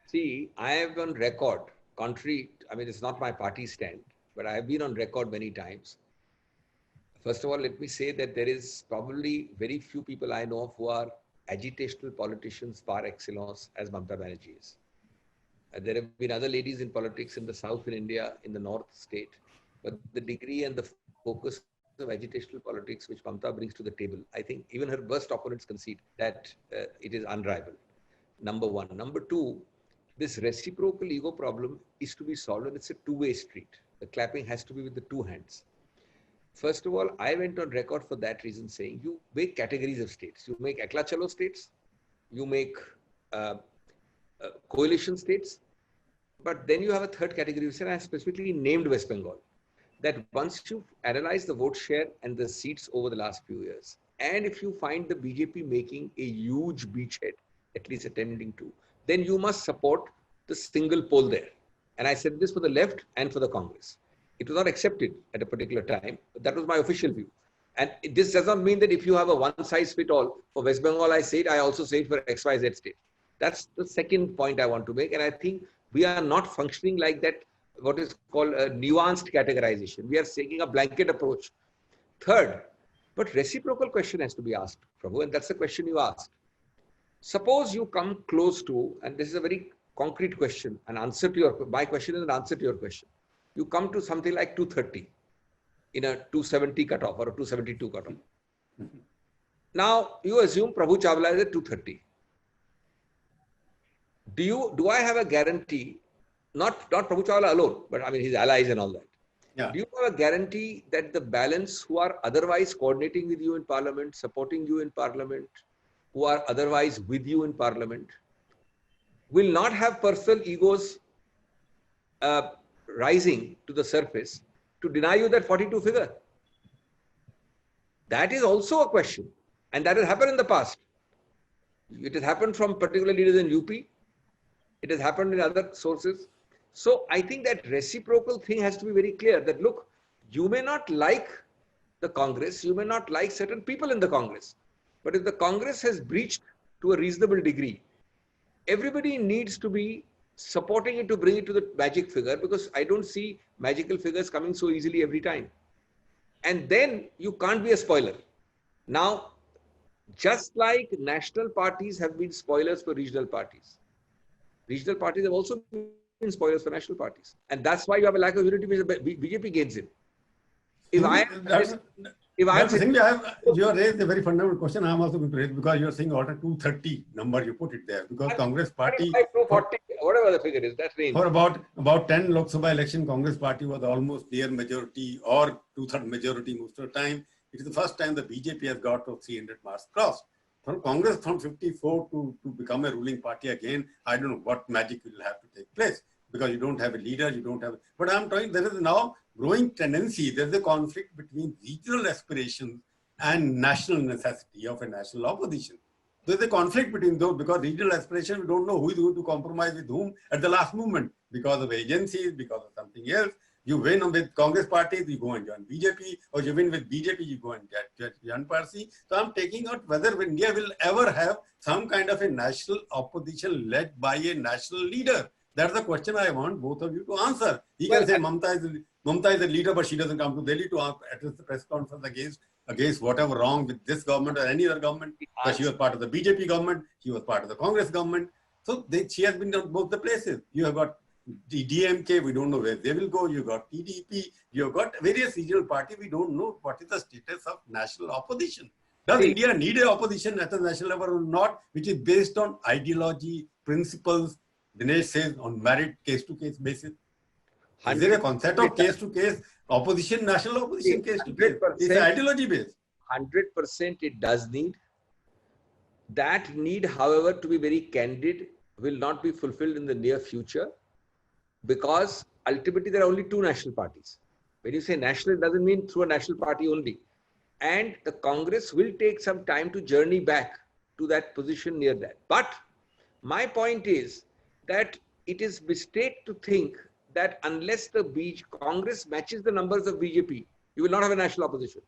See, I have on record, it's not my party stand, but I have been on record many times. First of all, let me say that there is probably very few people I know of who are agitational politicians par excellence as Mamata Banerjee is. There have been other ladies in politics in the south in India, in the north state, but the degree and the focus of agitational politics which Mamta brings to the table, I think even her worst opponents concede that it is unrivaled. Number one. Number two, this reciprocal ego problem is to be solved, and it's a two-way street. The clapping has to be with the two hands. First of all, I went on record for that reason saying you make categories of states. You make Ekla Chalo states, you make coalition states, but then you have a third category, which I specifically named West Bengal. That once you analyze the vote share and the seats over the last few years, and if you find the BJP making a huge beachhead, at least attempting to, then you must support the single poll there. And I said this for the left and for the Congress. It was not accepted at a particular time, but that was my official view. And this does not mean that if you have a one-size-fits-all, for West Bengal I say it, I also say it for XYZ state. That's the second point I want to make. And I think we are not functioning like that, what is called a nuanced categorization. We are taking a blanket approach. Third, but reciprocal question has to be asked, Prabhu, and that's the question you asked. Suppose you come close to, and this is a very concrete question, an answer to your, my question is an answer to your question. You come to something like 230 in a 270 cutoff or a 272 cutoff. Now you assume Prabhu Chawla is at 230. Do I have a guarantee, not Prabhu Chawla alone, but I mean his allies and all that. Yeah. Do you have a guarantee that the balance who are otherwise coordinating with you in parliament, supporting you in parliament, who are otherwise with you in parliament, will not have personal egos rising to the surface to deny you that 42 figure? That is also a question. And that has happened in the past. It has happened from particular leaders in UP. It has happened in other sources. So I think that reciprocal thing has to be very clear that, look, you may not like the Congress, you may not like certain people in the Congress, but if the Congress has breached to a reasonable degree, everybody needs to be supporting it to bring it to the magic figure, because I don't see magical figures coming so easily every time. And then you can't be a spoiler. Now, just like national parties have been spoilers for regional parties have also been spoilers for national parties. And that's why you have a lack of unity which the BJP gains in. If I you have raised a very fundamental question. I am also going to raise, because you are saying order 230 number, you put it there, because Congress party, 240, whatever the figure is, that range. For about 10 Lok Sabha election, Congress party was almost near majority or 2/3 majority most of the time. It is the first time the BJP has got to 300 marks crossed. For Congress from 54 to become a ruling party again, I don't know what magic will have to take place, because you don't have a leader, you don't have. But I'm telling, there is now growing tendency, there's a conflict between regional aspirations and national necessity of a national opposition. There's a conflict between those, because regional aspiration, we don't know who is going to compromise with whom at the last moment, because of agencies, because of something else. You win with Congress parties, you go and join BJP, or you win with BJP, you go and join Parsi. So I'm taking out whether India will ever have some kind of a national opposition led by a national leader. That's the question I want both of you to answer. He can say Mamta is a leader, but she doesn't come to Delhi to address the press conference against whatever wrong with this government or any other government. But she was part of the BJP government, she was part of the Congress government. So she has been on both the places. You have got the DMK, we don't know where they will go. You got TDP, you have got various regional parties. We don't know what is the status of national opposition. Does India need an opposition at the national level or not, which is based on ideology, principles, Dinesh says on merit, case-to-case basis? Is there a concept of case-to-case opposition, national opposition, case-to-case? It's ideology-based. 100% it does need. That need, however, to be very candid, will not be fulfilled in the near future, because ultimately there are only two national parties. When you say national, it doesn't mean through a national party only. And the Congress will take some time to journey back to that position near that. But my point is that it is mistake to think that unless the Congress matches the numbers of BJP, you will not have a national opposition.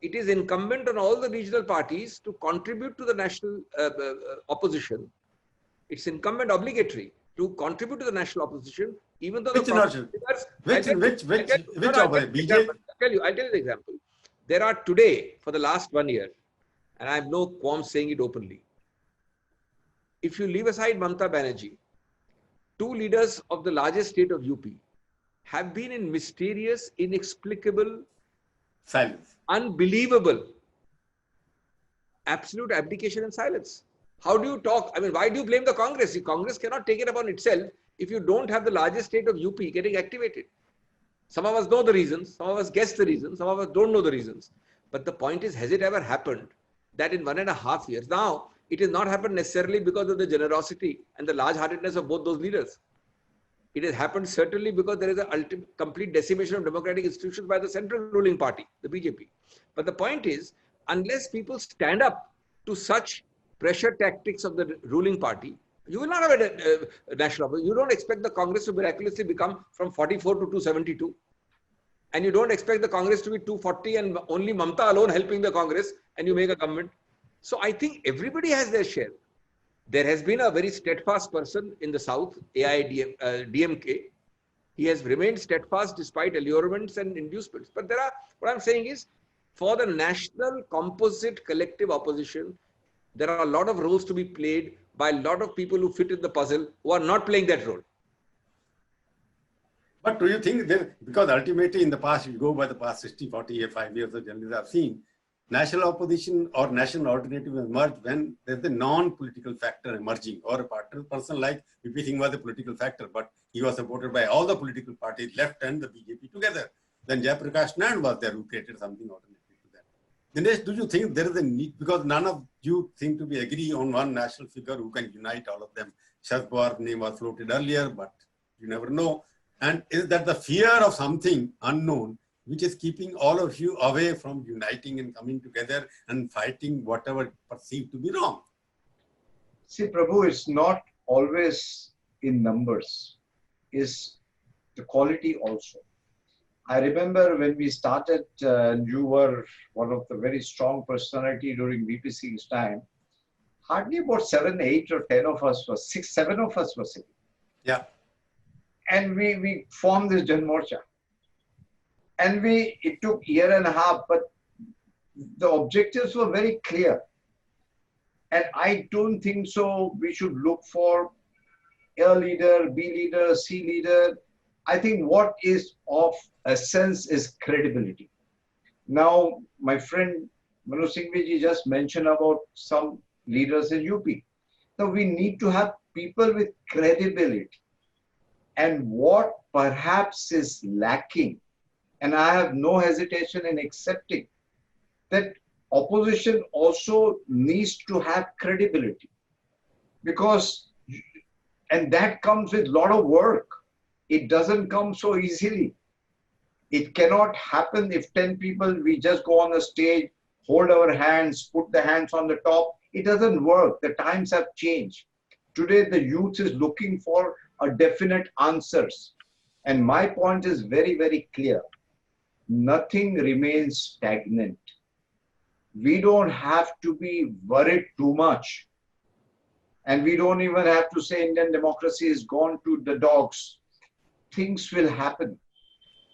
It is incumbent on all the regional parties to contribute to the national opposition. It's incumbent, obligatory, to contribute to the national opposition, even though which the BJP? I'll tell you the example. There are today, for the last 1 year, and I have no qualms saying it openly, if you leave aside Mamta Banerjee, two leaders of the largest state of UP have been in mysterious, inexplicable silence. unbelievable. Absolute abdication and silence. How do you talk? I mean, why do you blame the Congress? The Congress cannot take it upon itself if you don't have the largest state of UP getting activated. Some of us know the reasons, some of us guess the reasons, some of us don't know the reasons. But the point is, has it ever happened that in 1.5 years? Now, it has not happened necessarily because of the generosity and the large-heartedness of both those leaders. It has happened certainly because there is a complete decimation of democratic institutions by the central ruling party, the BJP. But the point is, unless people stand up to such pressure tactics of the ruling party, you will not have a national opposition. You don't expect the Congress to miraculously become from 44 to 272. And you don't expect the Congress to be 240 and only Mamta alone helping the Congress and you make a government. So I think everybody has their share. There has been a very steadfast person in the South, DMK. He has remained steadfast despite allurements and inducements. But what I'm saying is, for the national composite collective opposition, there are a lot of roles to be played by a lot of people who fit in the puzzle who are not playing that role. But do you think that, because ultimately in the past, you go by the past 60, 40, 5 years of journalism, I've seen national opposition or national alternative emerge when there's a non-political factor emerging, or a person like VP Singh was a political factor, but he was supported by all the political parties, left and the BJP together. Then Jayaprakash Nand was there who created something alternative to that. Dinesh, do you think there is a need, because none of you seem to be agree on one national figure who can unite all of them. Sharad Pawar's name was floated earlier, but you never know. And is that the fear of something unknown which is keeping all of you away from uniting and coming together and fighting whatever perceived to be wrong? See, Prabhu, it's not always in numbers, it's the quality also. I remember when we started, you were one of the very strong personality during VP Singh's time. Hardly about 7, 8 or 10 of us were, 6, 7 of us were sitting. Yeah. And we formed this Jan Morcha. And it took 1.5 years, but the objectives were very clear. And I don't think so we should look for A leader, B leader, C leader. I think what is of essence is credibility. Now, my friend Manu Singhvi just mentioned about some leaders in UP. So we need to have people with credibility. And what perhaps is lacking, and I have no hesitation in accepting, that opposition also needs to have credibility. Because, and that comes with a lot of work. It doesn't come so easily. It cannot happen if 10 people, we just go on the stage, hold our hands, put the hands on the top. It doesn't work. The times have changed. Today, the youth is looking for a definite answers. And my point is very, very clear. Nothing remains stagnant. We don't have to be worried too much. And we don't even have to say Indian democracy is gone to the dogs. Things will happen.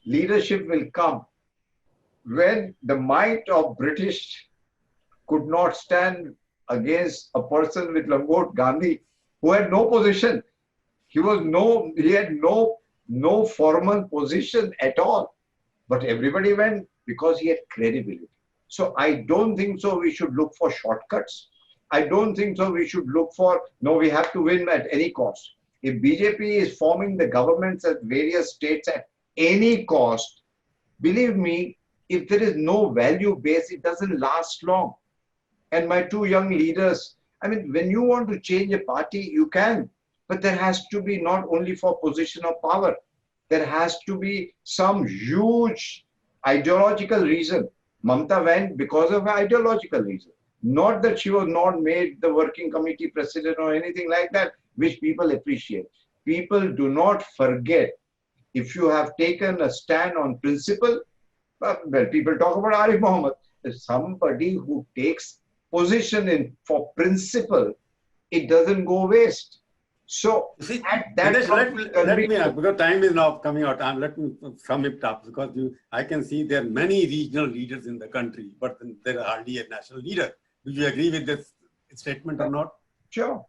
Leadership will come. When the might of British could not stand against a person with Langot Gandhi, who had no position. He had no formal position at all. But everybody went because he had credibility. So I don't think so we should look for shortcuts. I don't think so we should look for, no, we have to win at any cost. If BJP is forming the governments at various states at any cost, believe me, if there is no value base, it doesn't last long. And my two young leaders, I mean, when you want to change a party, you can. But there has to be not only for position of power, there has to be some huge ideological reason. Mamta went because of an ideological reason. Not that she was not made the working committee president or anything like that, which people appreciate. People do not forget, if you have taken a stand on principle, well, people talk about Arif Mohammed. If somebody who takes position for principle, it doesn't go waste. So see, at that let me because time is now coming out. Let me sum it up, because I can see there are many regional leaders in the country, but there are hardly a national leader. Do you agree with this statement or not? Sure.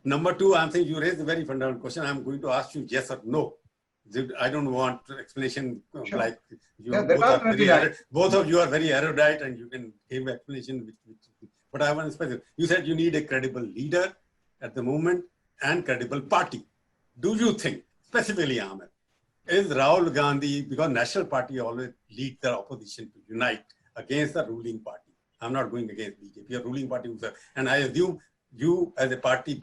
Number two, I'm saying you raised a very fundamental question. I'm going to ask you yes or no. I don't want explanation Sure. like you Yeah, both of you are very erudite and you can give explanation but I want to specify. You said you need a credible leader at the moment and credible party. Do you think, specifically Ahmed, is Rahul Gandhi, because National Party always lead the opposition to unite against the ruling party. I'm not going against BJP, a ruling party. And I assume you as a party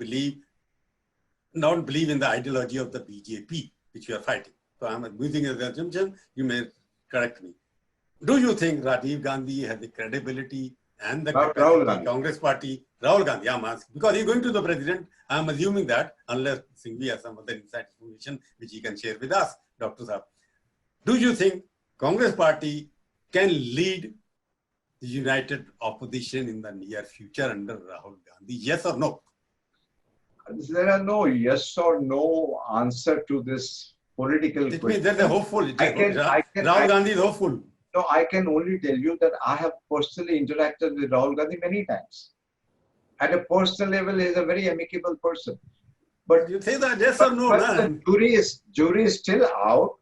don't believe in the ideology of the BJP, which you are fighting. So I'm using as an assumption, you may correct me. Do you think Rajiv Gandhi has the credibility and the capacity, Congress party, Rahul Gandhi, I'm asking, because he's going to the president, I'm assuming that, unless Singhvi has some other inside information which he can share with us, Dr. Saab. Do you think Congress party can lead the united opposition in the near future under Rahul Gandhi? Yes or no? There are no yes or no answer to this political question. It means there's a hopeful. Rahul Gandhi is hopeful. No, I can only tell you that I have personally interacted with Rahul Gandhi many times. At a personal level, he is a very amicable person. But you say that yes or no? The jury is still out,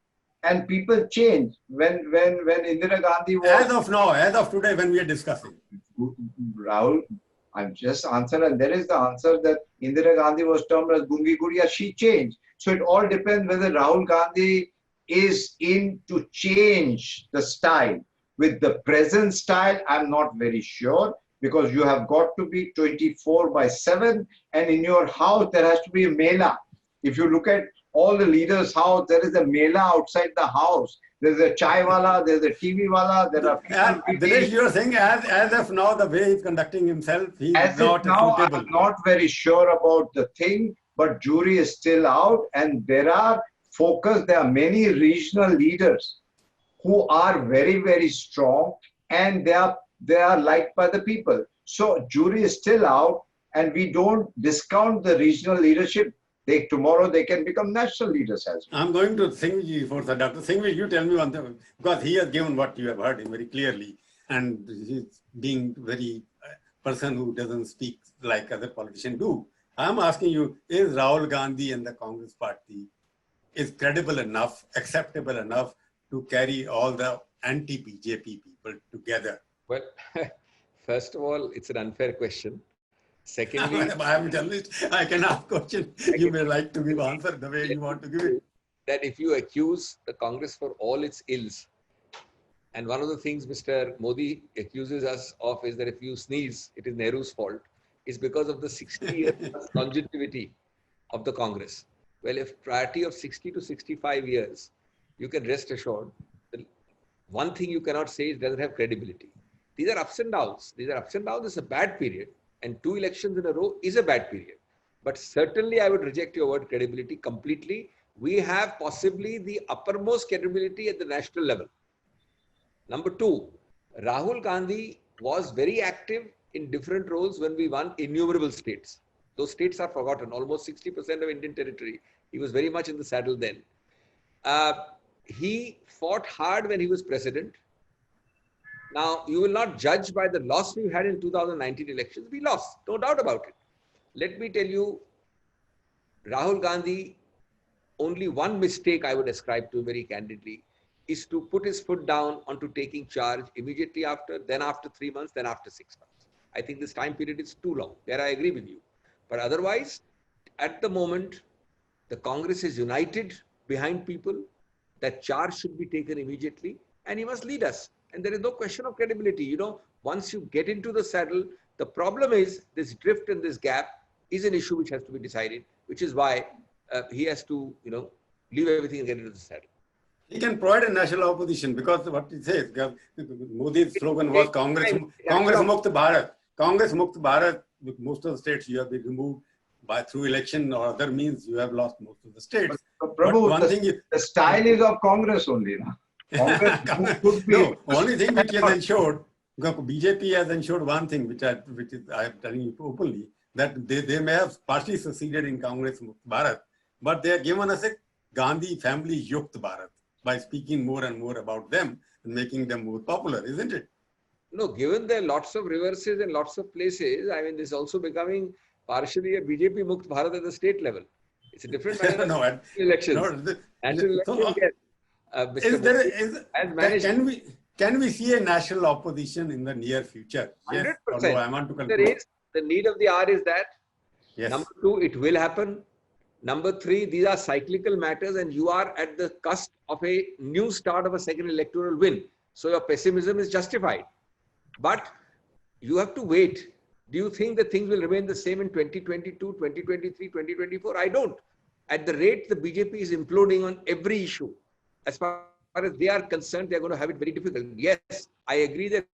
and people change. When Indira Gandhi was as of today, when we are discussing, Rahul, I'm just answering, and there is the answer that Indira Gandhi was termed as Gungi Gudiya. She changed. So it all depends whether Rahul Gandhi is in to change the style. With the present style, I'm not very sure, because you have got to be 24/7, and in your house there has to be a mela. If you look at all the leaders' house, there is a mela outside the house. There's a chai wala, there's a TV wala, there are people. Dinesh, you are saying as of now, the way he's conducting himself, he's not now, suitable. I'm not very sure about the thing, but jury is still out, and there are many regional leaders who are very, very strong, and they are liked by the people. So jury is still out, and we don't discount the regional leadership. Tomorrow they can become national leaders as well. I'm going to Singhvi for Dr. Singhvi, you tell me one thing, because he has given what you have heard him very clearly, and he's being very person who doesn't speak like other politicians do. I'm asking you, is Rahul Gandhi and the Congress party is credible enough, acceptable enough to carry all the anti-BJP people together? Well, first of all, it's an unfair question. Secondly, I'm a journalist. I can ask questions. You may like to give answer the way you want to give it. That if you accuse the Congress for all its ills, and one of the things Mr. Modi accuses us of is that if you sneeze, it is Nehru's fault, is because of the 60-year longevity of the Congress. Well, if priority of 60 to 65 years, you can rest assured that one thing you cannot say is it doesn't have credibility. These are ups and downs. It's a bad period. And 2 elections in a row is a bad period. But certainly I would reject your word credibility completely. We have possibly the uppermost credibility at the national level. Number 2, Rahul Gandhi was very active in different roles when we won innumerable states. Those states are forgotten, almost 60% of Indian territory. He was very much in the saddle then. He fought hard when he was president. Now, you will not judge by the loss we had in 2019 elections. We lost, no doubt about it. Let me tell you, Rahul Gandhi, only one mistake I would ascribe to very candidly is to put his foot down onto taking charge immediately after, then after 3 months, then after 6 months. I think this time period is too long. There I agree with you. But otherwise, at the moment, the Congress is united behind people. That charge should be taken immediately, and he must lead us. And there is no question of credibility. You know, once you get into the saddle, the problem is this drift and this gap is an issue which has to be decided, which is why he has to, leave everything and get into the saddle. He can provide a national opposition because what he says, Modi's slogan was Congress Mukt Bharat. Congress Mukt Bharat, with most of the states you have been removed through election or other means, you have lost most of the states. But Prabhu, the style is of Congress only. No, only thing which has ensured, BJP has ensured one thing, which I am telling you openly, that they may have partly succeeded in Congress Bharat, but they have given us a Gandhi family Yukt Bharat by speaking more and more about them and making them more popular, isn't it? No, given there are lots of reverses and lots of places, I mean, this is also becoming partially a BJP Mukt Bharat at the state level. It's a different kind of elections. National election, yes. Mr. Is there Modi is has managed can we see a national opposition in the near future? Yes or no? 100%. I want to There conclude. is the need of the hour is that. Yes. Number two, it will happen. Number three, these are cyclical matters and you are at the cusp of a new start of a second electoral win. So your pessimism is justified. But you have to wait. Do you think that things will remain the same in 2022, 2023, 2024? I don't. At the rate the BJP is imploding on every issue, as far as they are concerned, they are going to have it very difficult. Yes, I agree that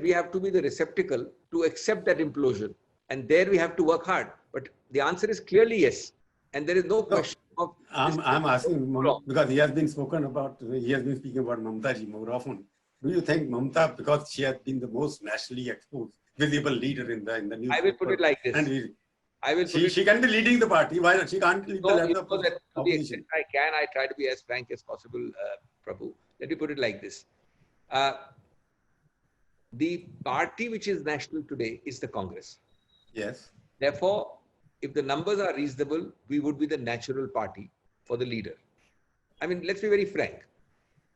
we have to be the receptacle to accept that implosion. And there we have to work hard. But the answer is clearly yes. And there is no question of... I'm asking, because he has been speaking about Mamta ji more often. Do you think Mamta, because she has been the most nationally exposed, visible leader in the news? I will put it like this. She can be leading the party. Why not? She can't lead the left of the opposition. I try to be as frank as possible, Prabhu. Let me put it like this. The party which is national today is the Congress. Yes. Therefore, if the numbers are reasonable, we would be the natural party for the leader. I mean, let's be very frank.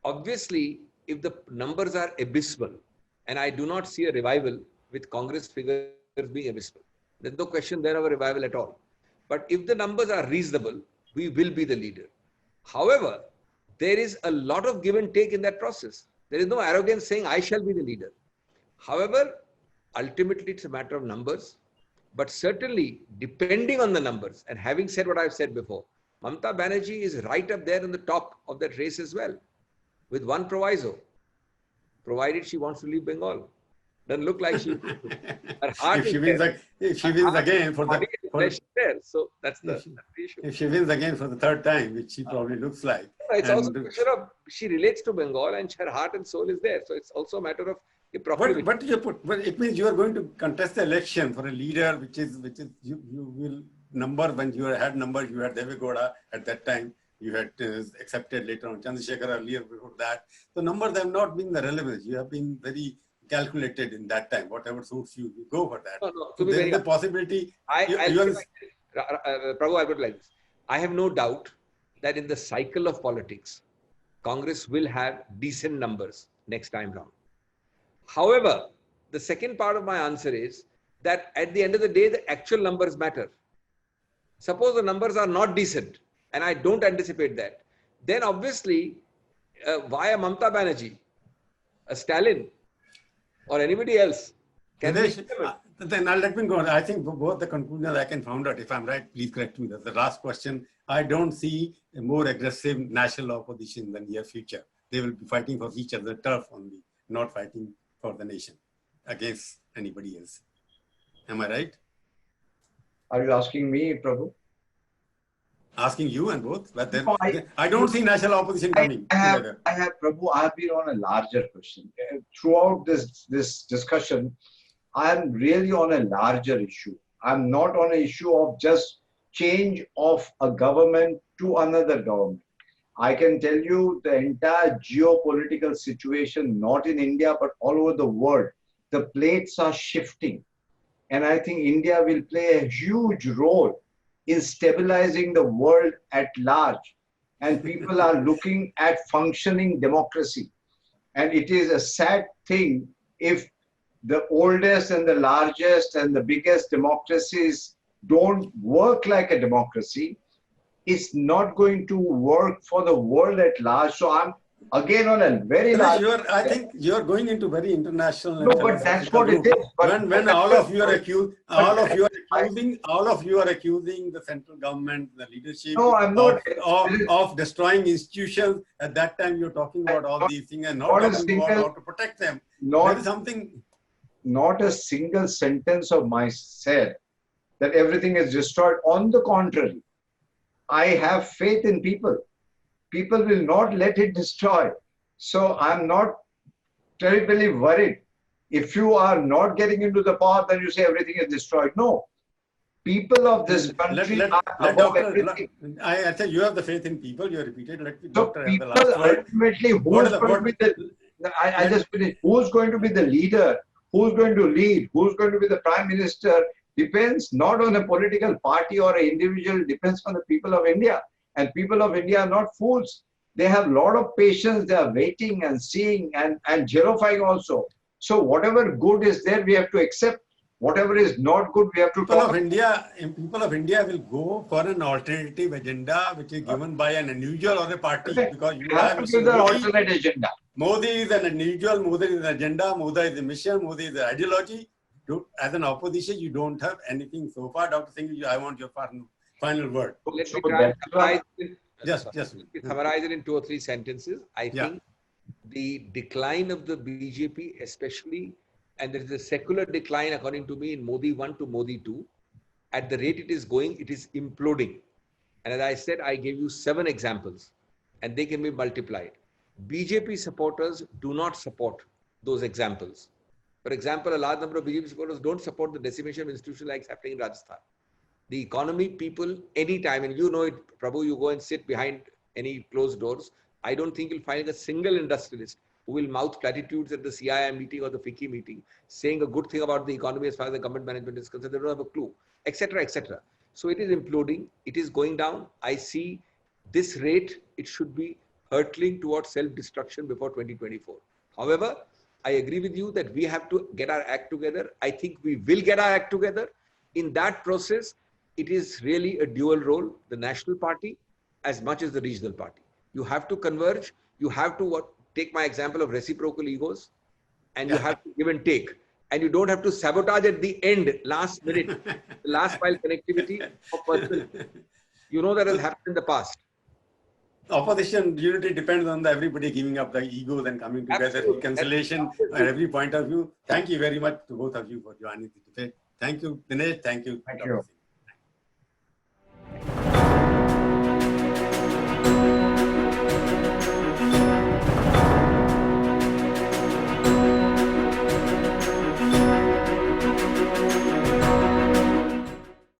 Obviously, if the numbers are abysmal, and I do not see a revival with Congress figures being abysmal, there's no question there of a revival at all. But if the numbers are reasonable, we will be the leader. However, there is a lot of give and take in that process. There is no arrogance saying, I shall be the leader. However, ultimately, it's a matter of numbers. But certainly, depending on the numbers, and having said what I've said before, Mamta Banerjee is right up there in the top of that race as well, with one proviso, provided she wants to leave Bengal. Doesn't look like she. Her heart if she wins again for the there. So that's the issue. If she wins again for the third time, which she probably looks like. It's also a question of she relates to Bengal and her heart and soul is there. So it's also a matter of but it means you are going to contest the election for a leader, which is you will number when you had numbers, you had Deve Gowda at that time, you had accepted later on Chandrasekhar earlier before that. So numbers have not been the relevance. You have been very calculated in that time. Whatever suits you, you go for that. So there is a possibility. Prabhu, I'll put it like this. I have no doubt that in the cycle of politics, Congress will have decent numbers next time round. However, the second part of my answer is that at the end of the day, the actual numbers matter. Suppose the numbers are not decent, and I don't anticipate that, then obviously, via Mamta Banerjee, a Stalin, or anybody else can Dinesh, then let me go on. I think both the conclusions I can find out. If I'm right, please correct me. That's the last question. I don't see a more aggressive national opposition in the near future. They will be fighting for each other turf only, not fighting for the nation against anybody else. Am I right? Are you asking me, Prabhu? Asking you and both. But then, I don't see national opposition coming together. Prabhu, I have been on a larger question. Throughout this discussion, I am really on a larger issue. I'm not on an issue of just change of a government to another government. I can tell you the entire geopolitical situation, not in India, but all over the world, the plates are shifting. And I think India will play a huge role in stabilizing the world at large. And people are looking at functioning democracy. And it is a sad thing if the oldest and the largest and the biggest democracies don't work like a democracy. It's not going to work for the world at large. So I'm again on a very large. I think you are going into very international. No, but that's what it is. When all of you are accusing the central government, the leadership, no, I'm not, of destroying institutions. At that time, you're talking about all these things and not talking about how to protect them. There is something. Not a single sentence of mine said that everything is destroyed. On the contrary, I have faith in people. People will not let it destroy. So I'm not terribly worried. If you are not getting into the path, then you say everything is destroyed. No. People of this country are above everything. I say you have the faith in people. You repeated. Let me, so doctor, people have the last word. ultimately, who's going to be the leader? Who's going to lead? Who's going to be the prime minister? Depends not on a political party or an individual. Depends on the people of India. And people of India are not fools. They have a lot of patience. They are waiting and seeing and gelifying also. So whatever good is there, we have to accept. Whatever is not good, we have to People of India will go for an alternative agenda which is given by an individual or a party, because you have to give the alternate agenda. Modi is an individual, Modi is an agenda, Modi is a mission, Modi is an ideology. As an opposition, you don't have anything so far. Dr. Singhvi, I want your final word. Let me try and summarize it. Just Summarize it in 2 or 3 sentences. I think the decline of the BJP, especially, and there is a secular decline, according to me, in Modi 1 to Modi 2. At the rate it is going, it is imploding. And as I said, I gave you 7 examples, and they can be multiplied. BJP supporters do not support those examples. For example, a large number of BJP supporters don't support the decimation of institutions like happening in Rajasthan. The economy, people, anytime, and you know it, Prabhu, you go and sit behind any closed doors. I don't think you'll find a single industrialist who will mouth platitudes at the CII meeting or the FICCI meeting, saying a good thing about the economy as far as the government management is concerned. They don't have a clue, etc., etc. So it is imploding. It is going down. I see this rate, it should be hurtling towards self-destruction before 2024. However, I agree with you that we have to get our act together. I think we will get our act together. In that process, it is really a dual role, the national party as much as the regional party. You have to converge. You have to take my example of reciprocal egos, and you have to give and take. And you don't have to sabotage at the end, last minute, the last mile connectivity of person. You know that has happened in the past. Opposition unity depends on everybody giving up the egos and coming together, reconciliation at every point of view. Thank you very much to both of you for joining the debate. Thank you, Dinesh. Thank you. Thank you.